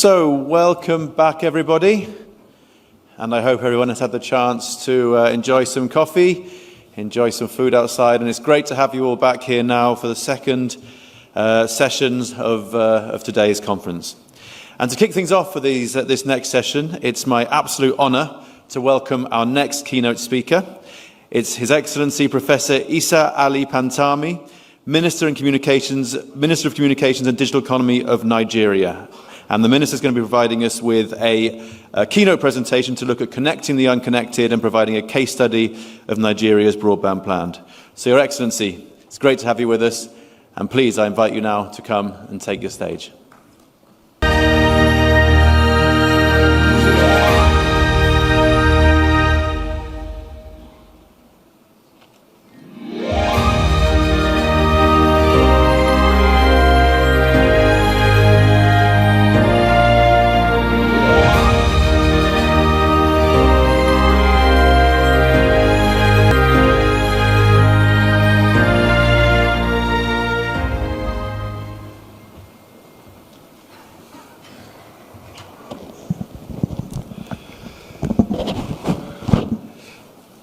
So, welcome back, everybody. And I hope everyone has had the chance to enjoy some coffee, enjoy some food outside. And it's great to have you all back here now for the second sessions of today's conference. And to kick things off for this next session, it's my absolute honour to welcome our next keynote speaker. It's His Excellency Professor Isa Ali Fantami, Minister of Communications and Digital Economy of Nigeria. And the Minister is going to be providing us with a keynote presentation to look at connecting the unconnected and providing a case study of Nigeria's broadband plan. So, Your Excellency, it's great to have you with us. And please, I invite you now to come and take your stage.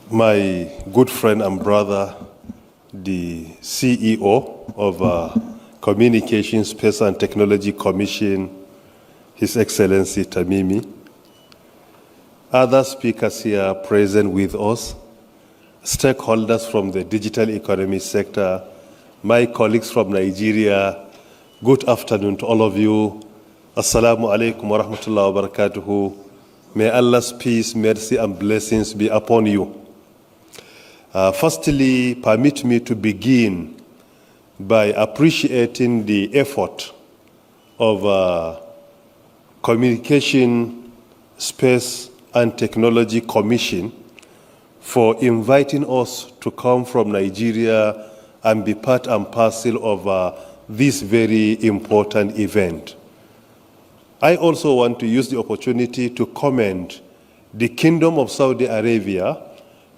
My good friend and brother, the CEO of Communications, Space and Technology Commission, His Excellency Tamimi, other speakers here present with us, stakeholders from the digital economy sector, my colleagues from Nigeria, good afternoon to all of you. Assalamu alaikum wa rahmatullahi wa barakatuhu. May Allah's peace, mercy and blessings be upon you. Firstly, permit me to begin by appreciating the effort of Communication, Space and Technology Commission for inviting us to come from Nigeria and be part and parcel of this very important event. I also want to use the opportunity to commend the Kingdom of Saudi Arabia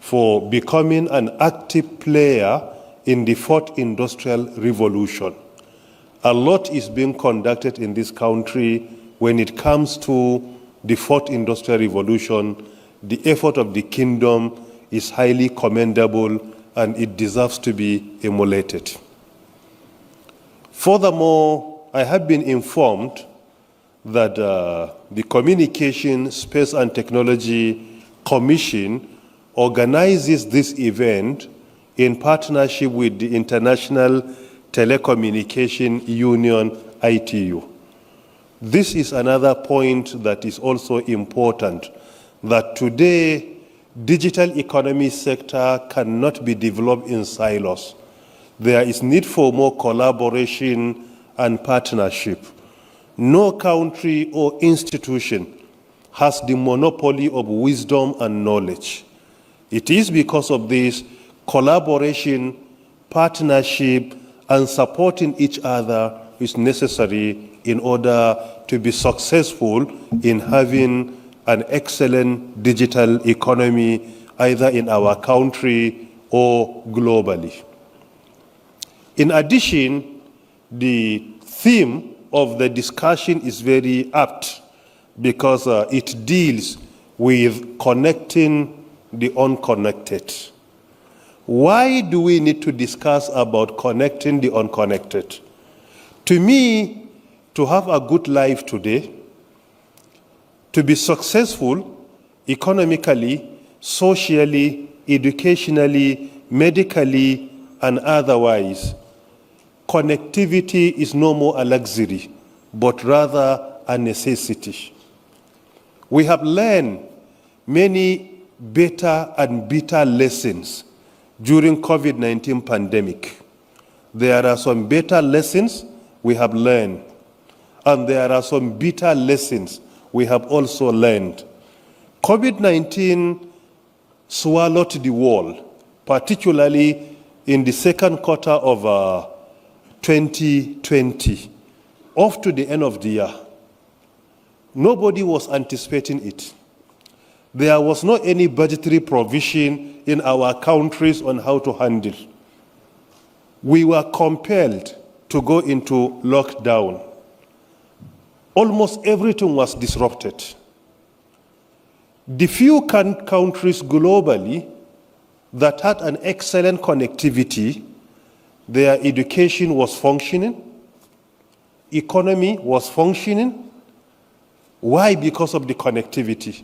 for becoming an active player in the fourth industrial revolution. A lot is being conducted in this country when it comes to the fourth industrial revolution. The effort of the kingdom is highly commendable and it deserves to be emulated. Furthermore, I have been informed that the Communication, Space and Technology Commission organizes this event in partnership with the International Telecommunication Union, ITU. This is another point that is also important, that today digital economy sector cannot be developed in silos. There is need for more collaboration and partnership. No country or institution has the monopoly of wisdom and knowledge. It is because of this collaboration, partnership, and supporting each other is necessary in order to be successful in having an excellent digital economy, either in our country or globally. In addition, the theme of the discussion is very apt because it deals with connecting the unconnected. Why do we need to discuss about connecting the unconnected? To me, to have a good life today, to be successful economically, socially, educationally, medically, and otherwise, connectivity is no more a luxury, but rather a necessity. We have learned many better and bitter lessons during COVID-19 pandemic. There are some better lessons we have learned, and there are some bitter lessons we have also learned. COVID-19 swallowed the world, particularly in the second quarter of 2020, up to the end of the year. Nobody was anticipating it. There was not any budgetary provision in our countries on how to handle. We were compelled to go into lockdown. almost everything was disrupted. The few countries globally that had an excellent connectivity, their education was functioning, economy was functioning. Why? Because of the connectivity.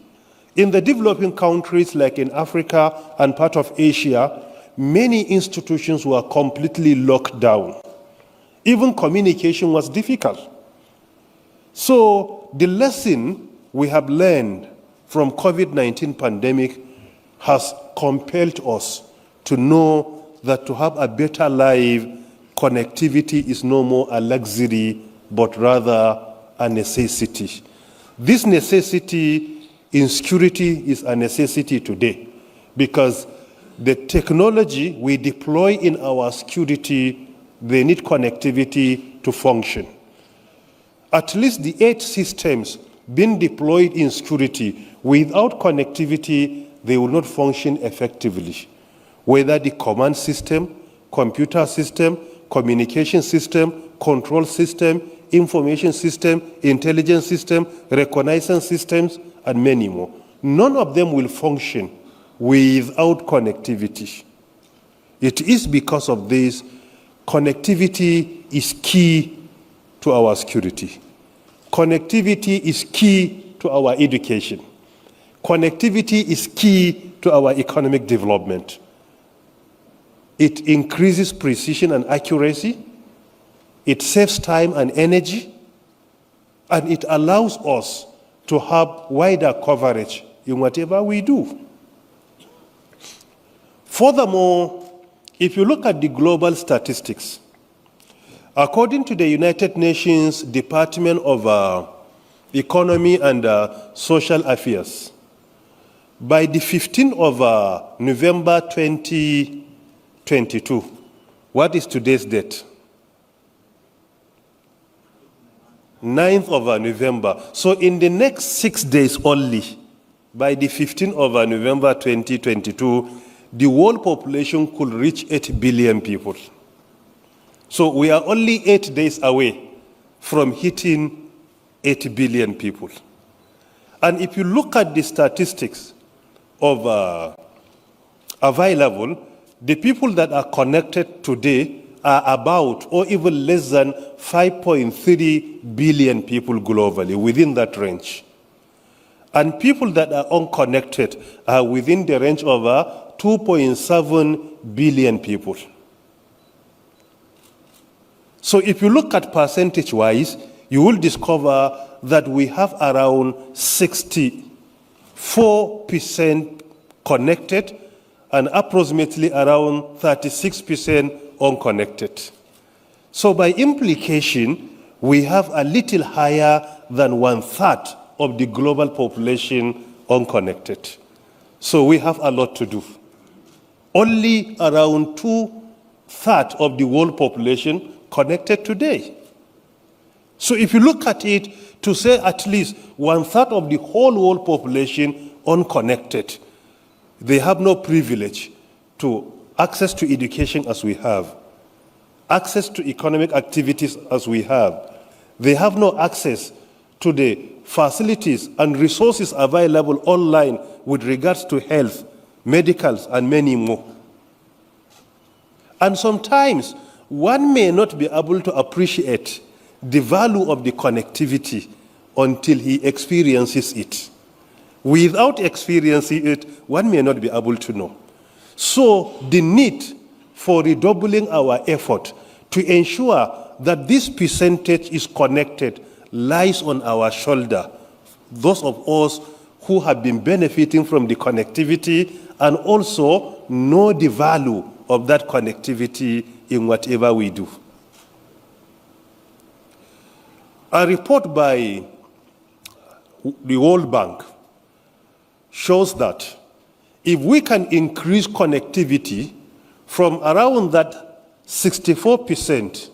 In the developing countries like in Africa and part of Asia, many institutions were completely locked down. Even communication was difficult. So the lesson we have learned from COVID-19 pandemic has compelled us to know that to have a better life, connectivity is no more a luxury, but rather a necessity. This necessity in security is a necessity today because the technology we deploy in our security, they need connectivity to function. At least the 8 systems being deployed in security, without connectivity, they will not function effectively. Whether the command system, computer system, communication system, control system, information system, intelligence system, reconnaissance systems, and many more. None of them will function without connectivity. It is because of this, connectivity is key to our security. Connectivity is key to our education. Connectivity is key to our economic development. It increases precision and accuracy. It saves time and energy. And it allows us to have wider coverage in whatever we do. Furthermore, if you look at the global statistics, according to the United Nations Department of Economy and Social Affairs, by the 15th of November 2022, what is today's date? 9th of November. So in the next 6 days only, by the 15th of November 2022, the world population could reach 8 billion people. So we are only 8 days away from hitting 8 billion people. And if you look at the statistics of available, the people that are connected today are about or even less than 5.3 billion people globally, within that range. And people that are unconnected are within the range of 2.7 billion people. So if you look at percentage-wise, you will discover that we have around 64% connected and approximately around 36% unconnected. So by implication, we have a little higher than 1/3 of the global population unconnected. So we have a lot to do. Only around 2/3 of the world population connected today. So if you look at it, to say at least 1/3 of the whole world population unconnected, they have no privilege to access to education as we have, access to economic activities as we have. They have no access to the facilities and resources available online with regards to health, medicals, and many more. And sometimes one may not be able to appreciate the value of the connectivity until he experiences it. Without experiencing it, one may not be able to know. So the need for redoubling our effort to ensure that this percentage is connected lies on our shoulder, those of us who have been benefiting from the connectivity and also know the value of that connectivity in whatever we do. A report by the World Bank shows that if we can increase connectivity from around that 64%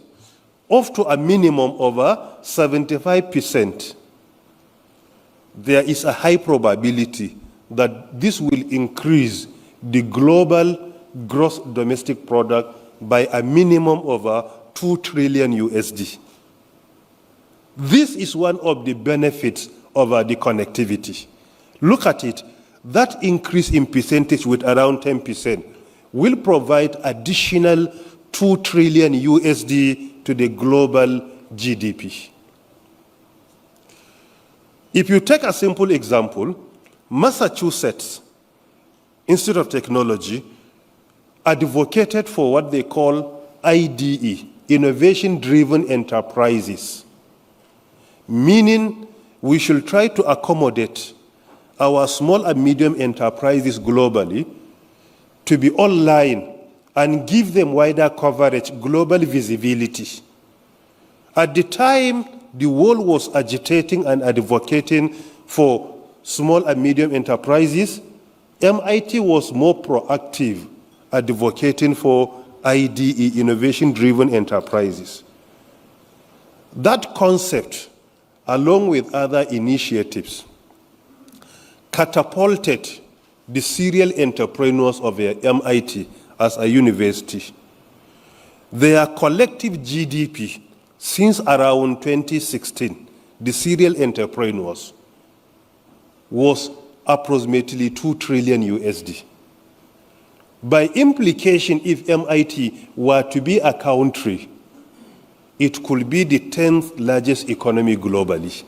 up to a minimum of 75%, there is a high probability that this will increase the global gross domestic product by a minimum of $2 trillion USD. This is one of the benefits of the connectivity. Look at it. That increase in percentage with around 10% will provide additional 2 trillion USD to the global GDP. If you take a simple example, Massachusetts Institute of Technology advocated for what they call IDE, Innovation-Driven Enterprises, meaning we should try to accommodate our small and medium enterprises globally to be online and give them wider coverage, global visibility. At the time, the world was agitating and advocating for small and medium enterprises. MIT was more proactive, advocating for IDE, Innovation-Driven Enterprises. That concept, along with other initiatives, catapulted the serial entrepreneurs of MIT as a university. Their collective GDP since around 2016, the serial entrepreneurs, was approximately 2 trillion USD. By implication, if MIT were to be a country, it could be the 10th largest economy globally.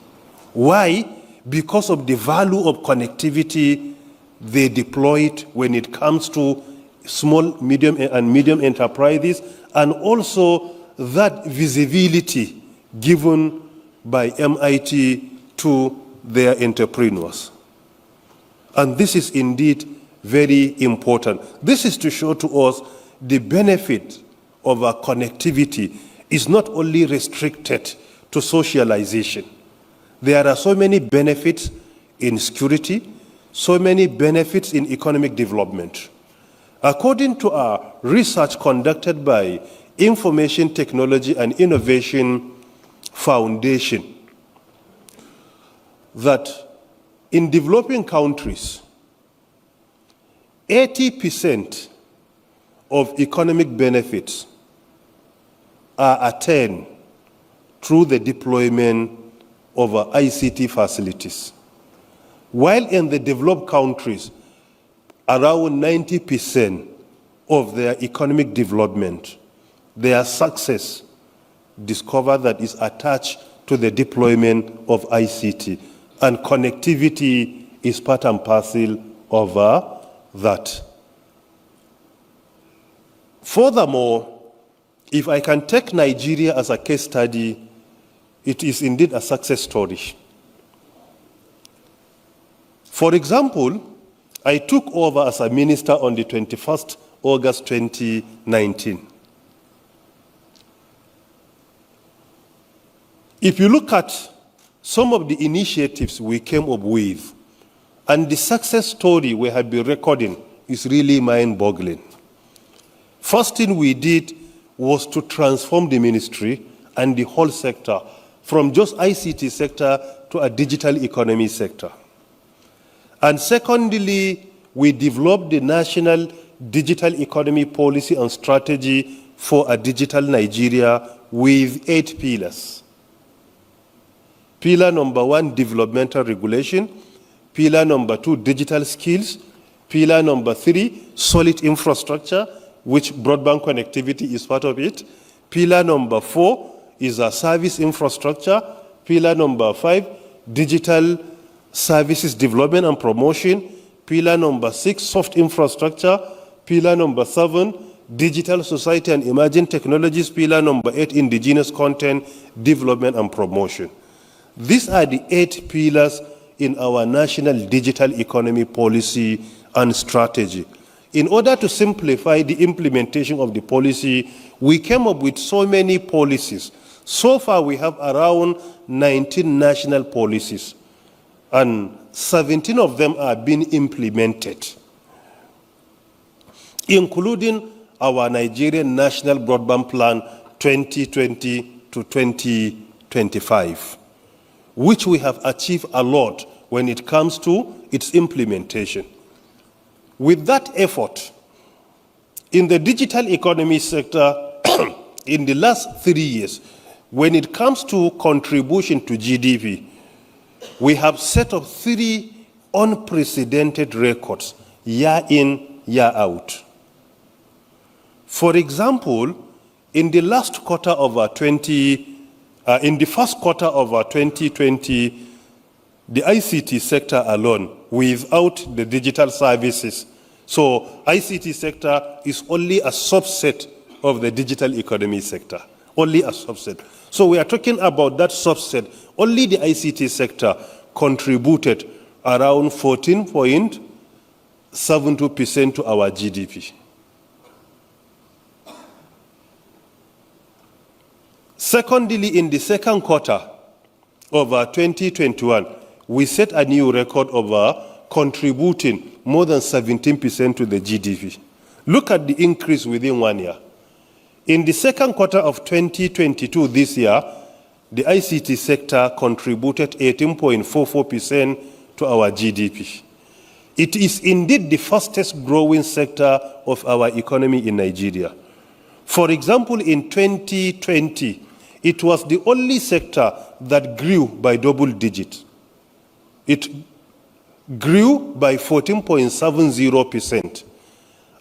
Why? Because of the value of connectivity they deployed when it comes to small, medium, and medium enterprises, and also that visibility given by MIT to their entrepreneurs. And this is indeed very important. This is to show to us the benefit of our connectivity is not only restricted to socialization. There are so many benefits in security, so many benefits in economic development. According to our research conducted by Information Technology and Innovation Foundation, that in developing countries, 80% of economic benefits are attained through the deployment of ICT facilities. While in the developed countries, around 90% of their economic development, their success, discover that is attached to the deployment of ICT, and connectivity is part and parcel of that. Furthermore, if I can take Nigeria as a case study, it is indeed a success story. For example, I took over as a minister on the 21st August 2019. If you look at some of the initiatives we came up with, and the success story we have been recording is really mind-boggling. First thing we did was to transform the ministry and the whole sector from just ICT sector to a digital economy sector. And secondly, we developed the National Digital Economy Policy and Strategy for a Digital Nigeria with 8 pillars. Pillar number 1, developmental regulation. Pillar number 2, digital skills. Pillar number 3, solid infrastructure, which broadband connectivity is part of it. Pillar number 4 is a service infrastructure. Pillar number 5, digital services development and promotion. Pillar number 6, soft infrastructure. Pillar number 7, digital society and emerging technologies. Pillar number 8, indigenous content development and promotion. These are the 8 pillars in our national digital economy policy and strategy. In order to simplify the implementation of the policy, we came up with so many policies. So far, we have around 19 national policies, and 17 of them are being implemented, including our Nigerian National Broadband Plan 2020 to 2025, which we have achieved a lot when it comes to its implementation. With that effort, in the digital economy sector, in the last 3 years, When it comes to contribution to GDP, we have set up 3 unprecedented records, year in, year out. For example, in the first quarter of 2020, the ICT sector alone, without the digital services. So ICT sector is only a subset of the digital economy sector, only a subset. So we are talking about that subset. Only the ICT sector contributed around 14.72% to our GDP. Secondly, in the second quarter of 2021, we set a new record of contributing more than 17% to the GDP. Look at the increase within 1 year. In the second quarter of 2022, this year, the ICT sector contributed 18.44% to our GDP. It is indeed the fastest growing sector of our economy in Nigeria. For example, in 2020, it was the only sector that grew by double digits. It grew by 14.70%.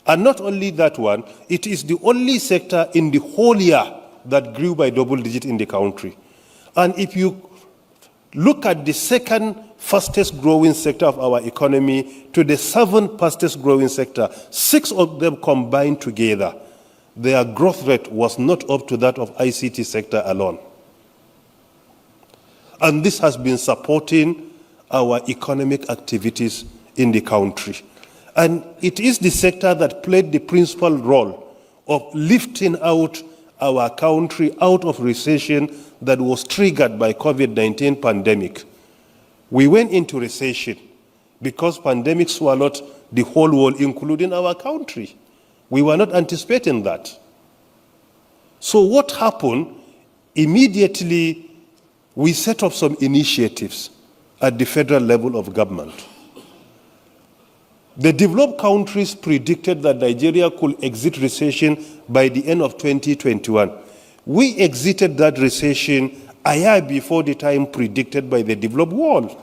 And not only that one, it is the only sector in the whole year that grew by double digit in the country. And if you look at the second fastest growing sector of our economy to the 7th fastest growing sector, 6 of them combined together, their growth rate was not up to that of ICT sector alone. And this has been supporting our economic activities in the country. And it is the sector that played the principal role of lifting out our country out of recession that was triggered by COVID-19 pandemic. We went into recession because pandemic swallowed the whole world, including our country. We were not anticipating that. So what happened? Immediately, we set up some initiatives at the federal level of government. The developed countries predicted that Nigeria could exit recession by the end of 2021. We exited that recession a year before the time predicted by the developed world.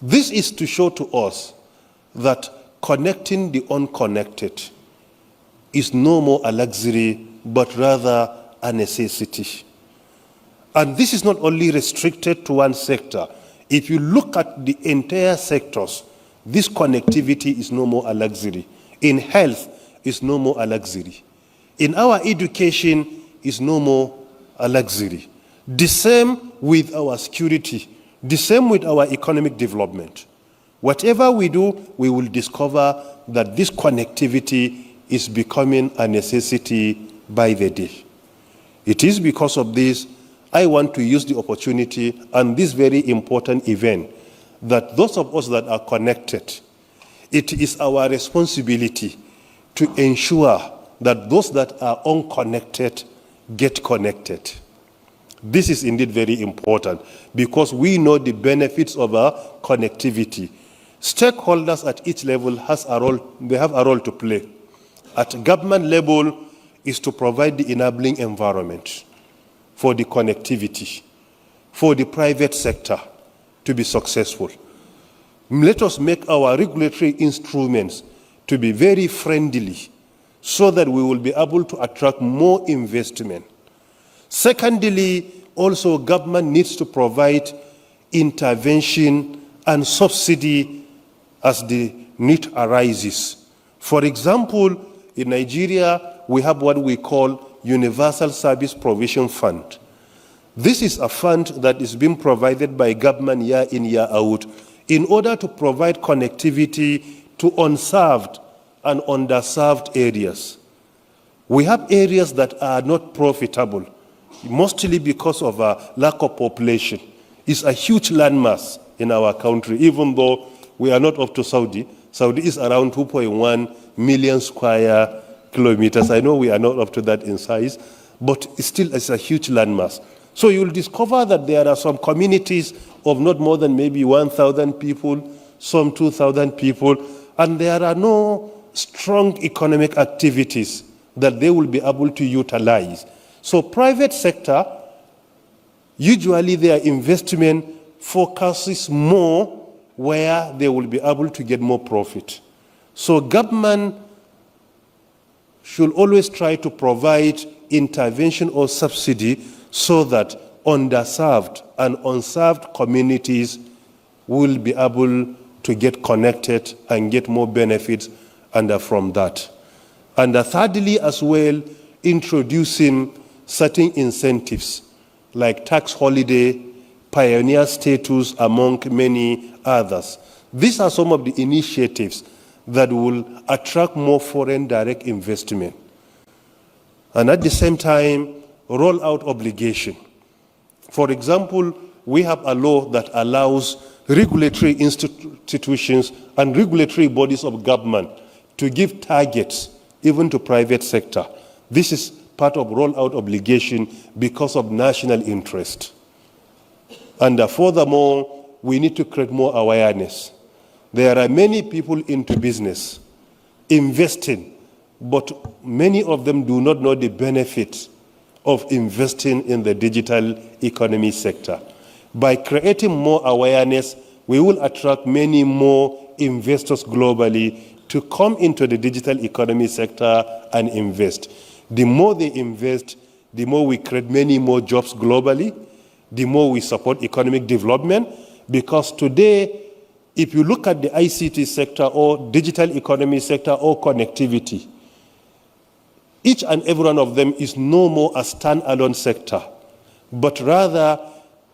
This is to show to us that connecting the unconnected is no more a luxury, but rather a necessity. And this is not only restricted to one sector. If you look at the entire sectors, this connectivity is no more a luxury. In health, it's no more a luxury. In our education, it's no more a luxury. The same with our security. The same with our economic development. Whatever we do, we will discover that this connectivity is becoming a necessity by the day. It is because of this I want to use the opportunity and this very important event that those of us that are connected, it is our responsibility to ensure that those that are unconnected get connected. This is indeed very important because we know the benefits of our connectivity. Stakeholders at each level have a role to play. At government level is to provide the enabling environment for the connectivity, for the private sector to be successful. Let us make our regulatory instruments to be very friendly so that we will be able to attract more investment. Secondly, also government needs to provide intervention and subsidy as the need arises. For example, in Nigeria, we have what we call Universal Service Provision Fund. This is a fund that is being provided by government year in, year out in order to provide connectivity to unserved and underserved areas. We have areas that are not profitable, mostly because of a lack of population. It's a huge landmass in our country, even though we are not up to Saudi. Saudi is around 2.1 million square kilometers. I know we are not up to that in size, but still it's a huge landmass. So you'll discover that there are some communities of not more than maybe 1,000 people, some 2,000 people, and there are no strong economic activities that they will be able to utilize. So private sector, usually their investment focuses more where they will be able to get more profit. So government should always try to provide intervention or subsidy so that underserved and unserved communities will be able to get connected and get more benefits from that. And thirdly, as well, introducing certain incentives like tax holiday, pioneer status, among many others. These are some of the initiatives that will attract more foreign direct investment. And at the same time, roll out obligation. For example, we have a law that allows regulatory institutions and regulatory bodies of government to give targets even to private sector. This is part of roll-out obligation because of national interest. And furthermore, we need to create more awareness. There are many people into business, investing, but many of them do not know the benefits of investing in the digital economy sector. By creating more awareness, we will attract many more investors globally to come into the digital economy sector and invest. The more they invest, the more we create many more jobs globally, the more we support economic development, because today, if you look at the ICT sector or digital economy sector or connectivity, each and every one of them is no more a standalone sector, but rather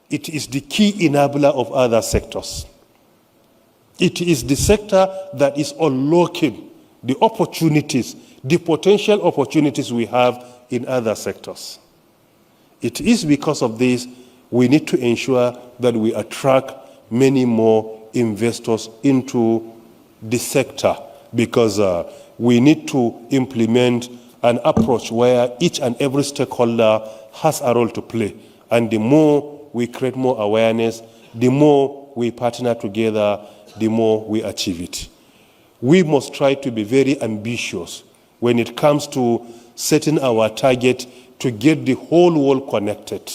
it is the key enabler of other sectors. It is the sector that is unlocking the opportunities, the potential opportunities we have in other sectors. It is because of this we need to ensure that we attract many more investors into the sector, because we need to implement an approach where each and every stakeholder has a role to play. And the more we create more awareness, the more we partner together, the more we achieve it. We must try to be very ambitious when it comes to setting our target to get the whole world connected.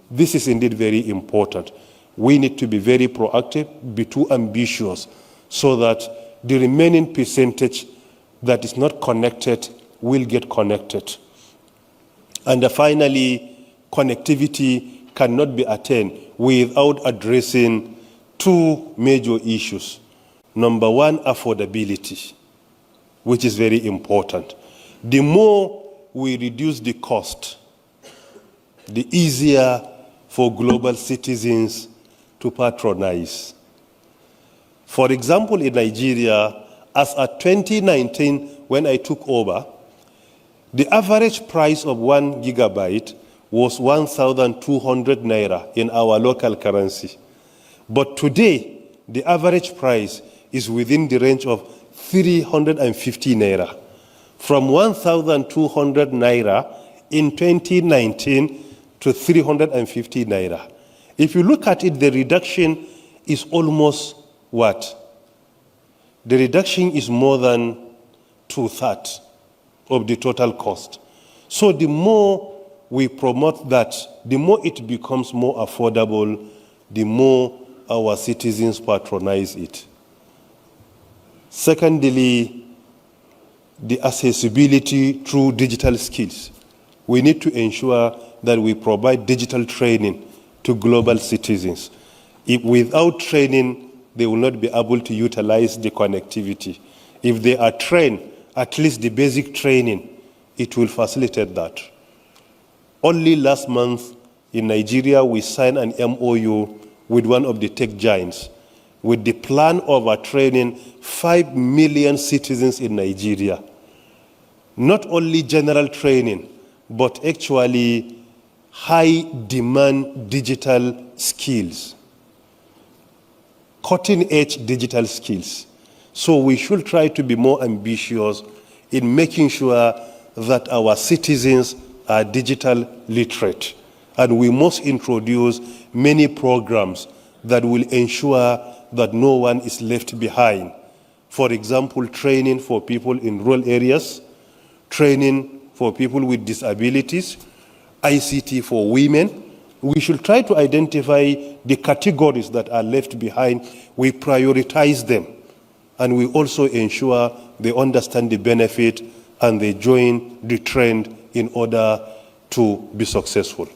This is indeed very important. We need to be very proactive, be too ambitious, so that the remaining percentage that is not connected will get connected. And finally, connectivity cannot be attained without addressing two major issues. Number one, affordability, which is very important. The more we reduce the cost, the easier for global citizens to patronize. For example, in Nigeria, as at 2019, when I took over, the average price of 1 gigabyte was 1,200 naira in our local currency. But today, the average price is within the range of 350 naira. From 1,200 naira in 2019 to 350 naira. If you look at it, the reduction is almost what? The reduction is more than 2/3 of the total cost. So the more we promote that, the more it becomes more affordable, the more our citizens patronize it. Secondly, the accessibility through digital skills. We need to ensure that we provide digital training to global citizens. If without training, they will not be able to utilize the connectivity. If they are trained, at least the basic training, it will facilitate that. Only last month in Nigeria, we signed an MOU with one of the tech giants with the plan of training 5 million citizens in Nigeria. Not only general training, but actually high demand digital skills, cutting edge digital skills. So we should try to be more ambitious in making sure that our citizens are digital literate. And we must introduce many programs that will ensure that no one is left behind. For example, training for people in rural areas, training for people with disabilities, ICT for women. We should try to identify the categories that are left behind. We prioritize them, and we also ensure they understand the benefit and they join the trend in order to be successful.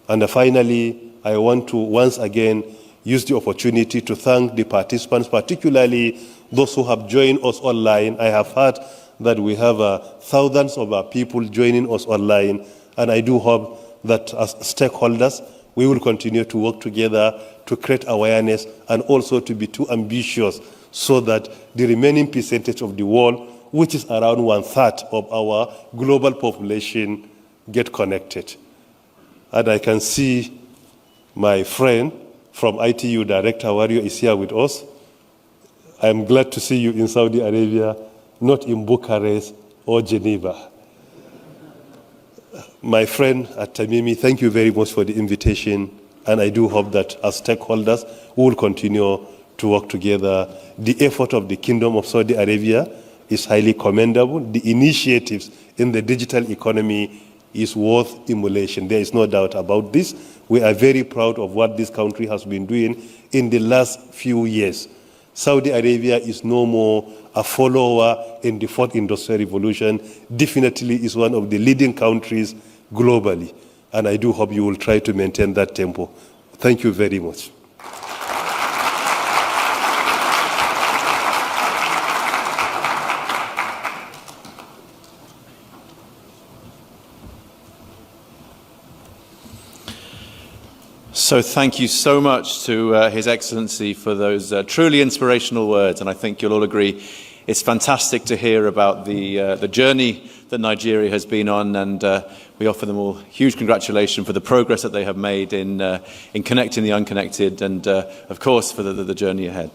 And finally, I want to once again use the opportunity to thank the participants, particularly those who have joined us online. I have heard that we have thousands of people joining us online, and I do hope that as stakeholders, we will continue to work together to create awareness and also to be too ambitious so that the remaining percentage of the world, which is around 1/3 of our global population, get connected. And I can see my friend from ITU, Director Wario, is here with us. I'm glad to see you in Saudi Arabia, not in Bucharest or Geneva. My friend at Tamimi, thank you very much for the invitation, and I do hope that as stakeholders, we will continue to work together. The effort of the Kingdom of Saudi Arabia is highly commendable. The initiatives in the digital economy is worth emulation. There is no doubt about this. We are very proud of what this country has been doing in the last few years. Saudi Arabia is no more a follower in the fourth industrial revolution, definitely is one of the leading countries globally. And I do hope you will try to maintain that tempo. Thank you very much. So thank you so much to His Excellency for those truly inspirational words, and I think you'll all agree it's fantastic to hear about the journey that Nigeria has been on, and we offer them all huge congratulations for the progress that they have made in connecting the unconnected, and of course for the journey ahead.